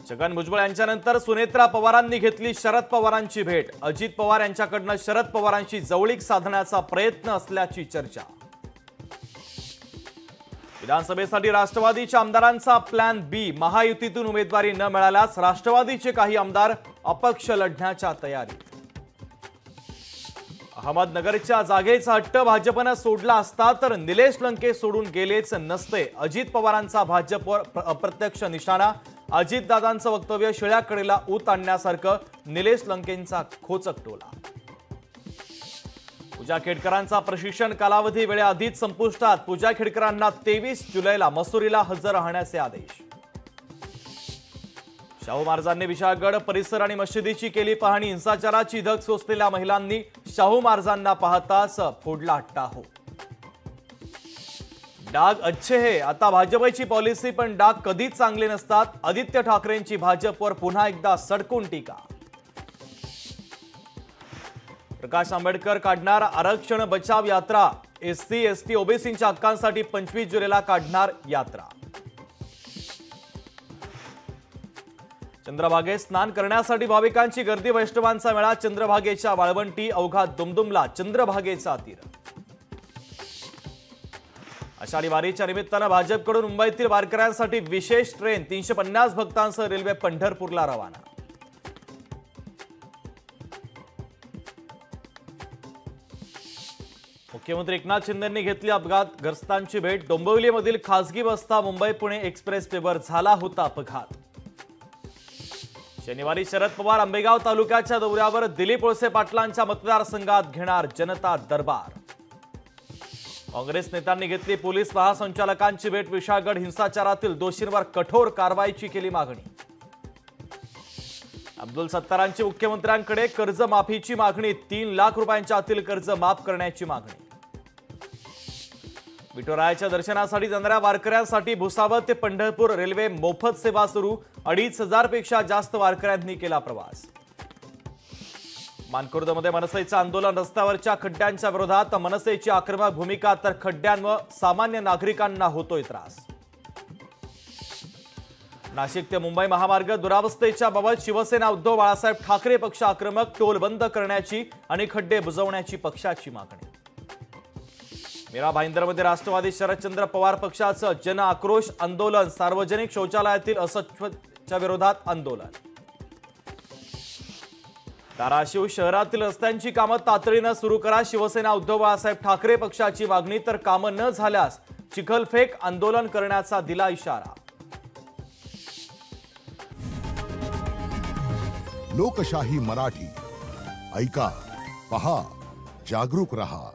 छगन भुजबळ यांच्यानंतर सुनेत्रा पवारांनी घेतली शरद पवारांची भेट। अजित पवार यांच्याकडून शरद पवारांशी जवळीक साधण्याचा प्रयत्न असल्याची चर्चा। विधानसभेसाठी राष्ट्रवादीच्या आमदारांचा प्लॅन बी। महायुतीतून उमेदवारी न मिळाल्यास राष्ट्रवादीचे काही आमदार अपक्ष लढण्याच्या तयारीत। अहमदनगरच्या जागेचा हट्ट भाजपने सोडला असता तर निलेश लंके सोडून गेलेच नसते। अजित पवारांचा भाजपवर अप्रत्यक्ष निशाणा। अजितदादांचं वक्तव्य शिळ्या कडेला ऊत आणण्यासारखं। निलेश लंकेंचा खोचक टोला। पूजा खेडकरांचा प्रशिक्षण कालावधी वेळेआधीच संपुष्टात। पूजा खेडकरांना 23 जुलैला मसुरीला हजर राहण्याचे आदेश। शाहू महाराजांनी विशाळगड परिसर आणि मशिदीची केली पाहणी। हिंसाचाराची धग सोसलेल्या महिलांनी शाहू महाराजांना पाहताच फोडला हट्टाहो। डाग अच्छे है, आता भाजपची पॉलिसी पण डाग कधीच चांगले नसतात। आदित्य ठाकरेंची भाजपवर पुन्हा एकदा सडकून टीका। प्रकाश आंबेडकर काढणार आरक्षण बचाव यात्रा। एससी एसटी ओबीसींच्या हक्कांसाठी 25 जुलैला काढणार यात्रा। चंद्रभागेत स्नान करण्यासाठी भाविकांची गर्दी। वैष्णवांचा मेळा चंद्रभागेच्या वाळवंटी। अवघा दुमदुमला चंद्रभागेचा तीर। आषाढी वारीच्या निमित्तानं भाजपकडून मुंबईतील वारकऱ्यांसाठी विशेष ट्रेन। 350 भक्तांसह रेल्वे पंढरपूरला रवाना। मुख्यमंत्री एकनाथ शिंदेंनी घेतली अपघातग्रस्तांची भेट। डोंबिवलीमधील खासगी बसचा मुंबई पुणे एक्सप्रेसवेवर झाला होता अपघात। शनिवारी शरद पवार आंबेगाव तालुक्याच्या दौऱ्यावर। दिलीप वळसे पाटलांच्या मतदारसंघात घेणार जनता दरबार। काँग्रेस नेत्यांनी घेतली पोलीस महासंचालकांची भेट। विशाळगड हिंसाचारातील दोषींवर कठोर कारवाईची केली मागणी। अब्दुल सत्तारांची मुख्यमंत्र्यांकडे कर्जमाफीची मागणी। 3 लाख रुपयांच्या आतील कर्ज माफ करण्याची मागणी। विठुरायाच्या दर्शनासाठी जाणाऱ्या वारकऱ्यांसाठी भुसावळ ते पंढरपूर रेल्वे मोफत सेवा सुरू। 2,500 पेक्षा जास्त वारकऱ्यांनी केला प्रवास। मानखुर्दमध्ये मनसेचं आंदोलन। रस्त्यावरच्या खड्ड्यांच्या विरोधात मनसेची आक्रमक भूमिका, तर खड्ड्यांवर सामान्य नागरिकांना होतोय त्रास। नाशिक ते मुंबई महामार्ग दुरावस्थेच्या बाबत शिवसेना उद्धव बाळासाहेब ठाकरे पक्ष आक्रमक। टोल बंद करण्याची आणि खड्डे बुजवण्याची पक्षाची मागणी। मीरा भाईंदरमध्ये राष्ट्रवादी शरदचंद्र पवार पक्षाचं जन आक्रोश आंदोलन। सार्वजनिक शौचालयातील अस्वच्छतेच्या विरोधात आंदोलन। धाराशिव शहरातील रस्त्यांची कामं तातडीने सुरू करा। शिवसेना उद्धव बाळासाहेब ठाकरे पक्षाची मागणी, तर कामं न झाल्यास चिखलफेक आंदोलन करण्याचा दिला इशारा। लोकशाही मराठी ऐका, पहा, जागरूक रहा।